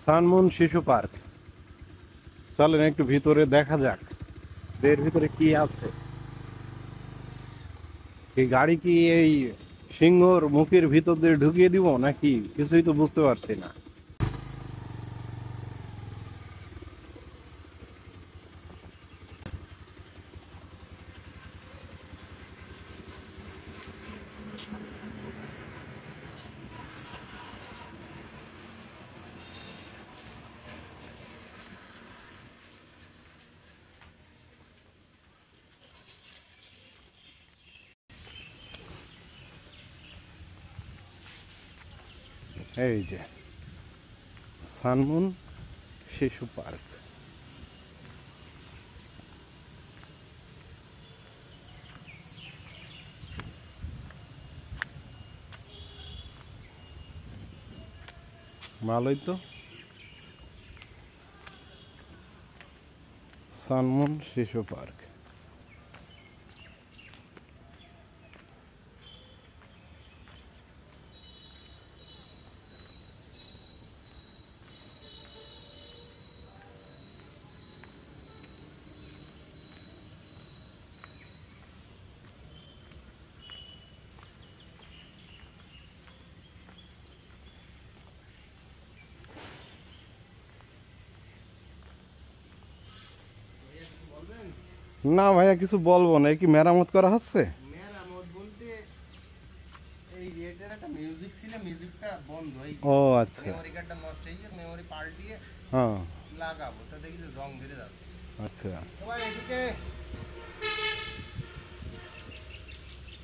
Sunmoon শিশু park. চলেন একটু ভিতরে দেখা যাক এর ভিতরে কি আছে। এই গাড়ি কি এই সিংহর মুখের ভিতর দিয়ে ঢুকিয়ে দিব নাকি কিছুই তো বুঝতে পারছি না। এই যে সানমুন শিশু পার্ক। ভালোই তো, সানমুন শিশু পার্ক। না ভাইয়া কিছু বলবো না, কি মেরামত করা হচ্ছে? মেরামত বলতে এই এটার একটা মিউজিক ছিল, মিউজিকটা বন্ধ। এই ও আচ্ছা, মেমোরি কার্ডটা নষ্ট হয়ে গেছে, মেমোরি পাল্টিয়ে হ্যাঁ লাগাবো। তা দেখি যে জং ধরে যাচ্ছে। আচ্ছা। তোমার এদিকে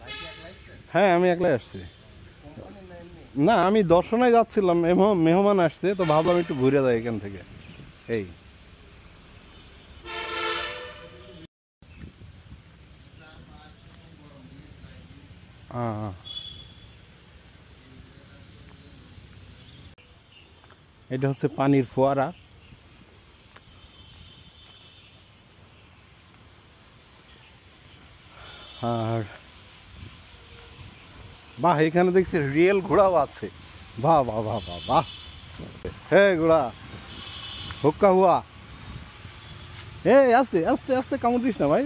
ভাই কি একলা আসছে? হ্যাঁ আমি একলাই আসছি। কোম্পানির না এমনি? না আমি দর্শনে যাচ্ছিলাম, মেহমান আসছে তো ভাবলাম একটু ঘুরে যাই এখান থেকে। এই এটা হচ্ছে পানির ফোয়ারা। আর বাহ, এখানে দেখছি রিয়েল ঘোড়াও আছে। বাহ বাহ বাহ বাহ বাহ। হে ঘোড়া, হুক্কা হুয়া। আস্তে আস্তে আস্তে, কামড় দিস না ভাই।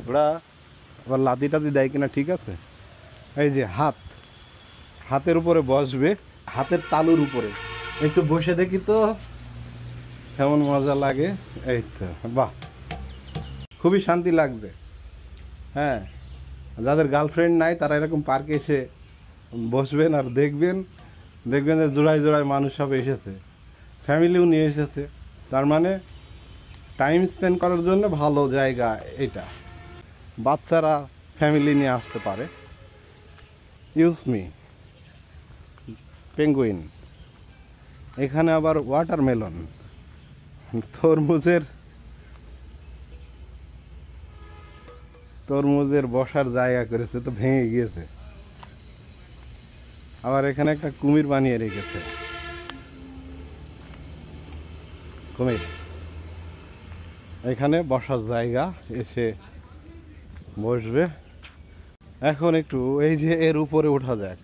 ঘোড়া আবার লাদি টাদি দেয় কিনা ঠিক আছে। এই যে হাতের উপরে বসবে, হাতের তালুর উপরে একটু বসে দেখি তো কেমন মজা লাগে। এই তো বাহ, খুবই শান্তি লাগবে। হ্যাঁ, যাদের গার্লফ্রেন্ড নাই তারা এরকম পার্কে এসে বসবেন আর দেখবেন যে জোড়ায় জোড়ায় মানুষ সব এসেছে, ফ্যামিলিও নিয়ে এসেছে। তার মানে টাইম স্পেন্ড করার জন্য ভালো জায়গা এটা। বাচ্চারা ফ্যামিলি নিয়ে আসতে পারে। Use me penguin. এখানে আবার ওয়াটারমেলন, তরমুজের বসার জায়গা করেছে, তো ভেঙে গিয়েছে। আবার এখানে একটা কুমির বানিয়ে রেখেছে। কুমির এখানে বসার জায়গা, এসে বসবে। এখন একটু এই যে এর উপরে ওঠা যাক।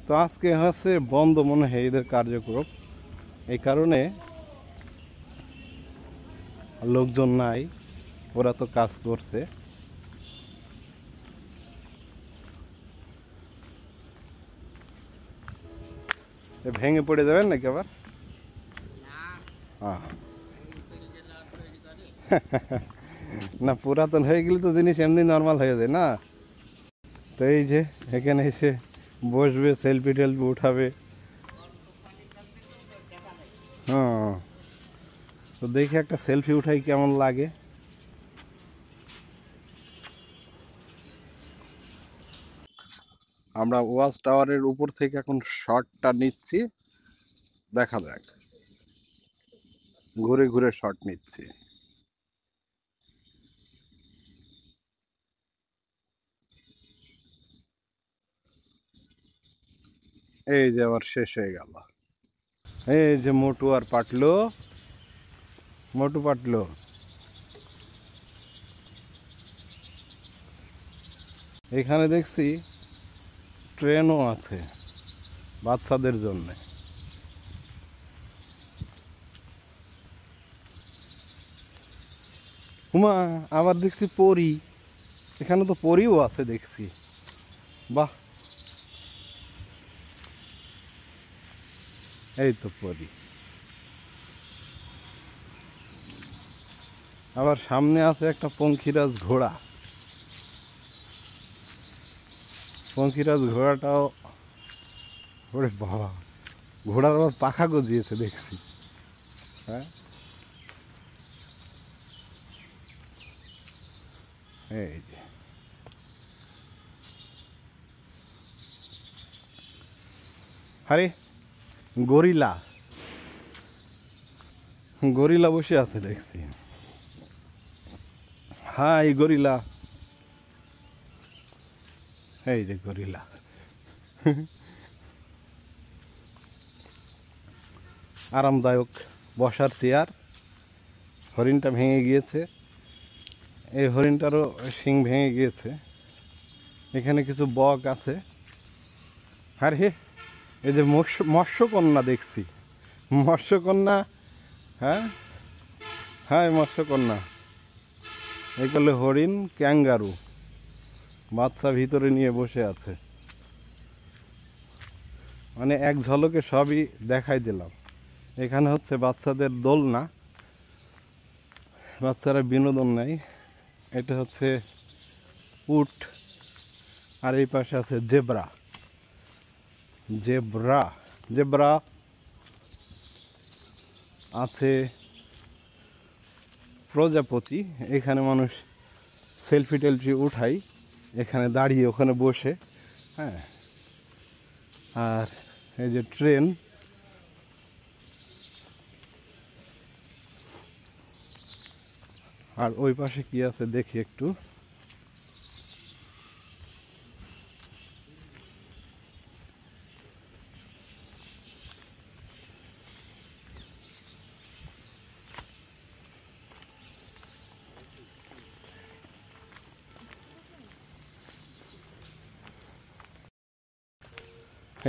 তো আজকে হচ্ছে বন্ধ মনে হয় এদের কার্যক্রম, এই কারণে লোকজন নাই, ওরা তো কাজ করছে। ভেঙে পড়ে যাবেন নাকি আবার? না পুরাতন হয়ে গেলে তো জিনিস এমনি নর্মাল হয়ে যায় না। তো এই যে এখানে এসে বসবে, সেলফি টেলফি উঠাবে। হ্যাঁ, তো দেখি একটা সেলফি উঠাই কেমন লাগে। আমরা ওয়াচ টাওয়ারের উপর থেকে এখন শটটা নিচ্ছি, দেখা যাক। ঘুরে ঘুরে শট নিচ্ছি। এই যে আবার শেষ হয়ে গেল। এই যে মোটু আর পাটলো, মোটু পাটলো। এখানে দেখছি ট্রেনও আছে বাচ্চাদের জন্য। হুমা, আবার দেখছি পরী, এখানে তো পরীও আছে দেখছি। বাহ, এই তো পরী। আবার সামনে আছে একটা পঙ্খিরাজ ঘোড়া। পঙ্খিরাজ ঘোড়াটাও, ওরে বাবা, ঘোড়ার আবার পাখা গজিয়েছে দেখছি। হ্যাঁ, এই যে আরে গরিলা, গরিলা বসে আছে দেখছি। হ্যাঁ, এই গরিলা, এই যে গরিলা। আরামদায়ক বসার চেয়ার। হরিণটা ভেঙে গিয়েছে, এই হরিণটারও শিং ভেঙে গিয়েছে। এখানে কিছু বক আছে। আর হে, এই যে মৎস্যকন্যা দেখছি, মৎস্যকন্যা। হ্যাঁ হ্যাঁ, মৎস্যকন্যা। এগুলো হরিণ, ক্যাঙ্গারু, বাচ্চা ভিতরে নিয়ে বসে আছে। মানে এক ঝলকে সবই দেখাই দিলাম। এখানে হচ্ছে বাচ্চাদের দোলনা, বাচ্চারা বিনোদন নেয়। এটা হচ্ছে উট, আর এই পাশে আছে জেব্রা। জেব্রা জেব্রা আছে, প্রজাপতি। এখানে মানুষ সেলফি টেলফি উঠাই, এখানে দাঁড়িয়ে ওখানে বসে। হ্যাঁ, আর এই যে ট্রেন। আর ওই পাশে কি আছে দেখি একটু।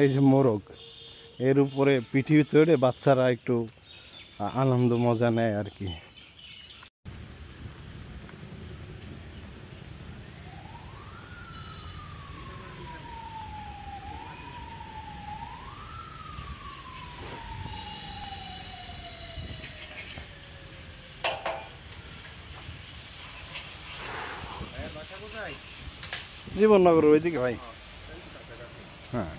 এই যে মোরগ, এর উপরে পিঠে চড়ে বাচ্চারা একটু আনন্দ মজা নেয় আর কি। জীবননগর ওইদিকে ভাই। হ্যাঁ।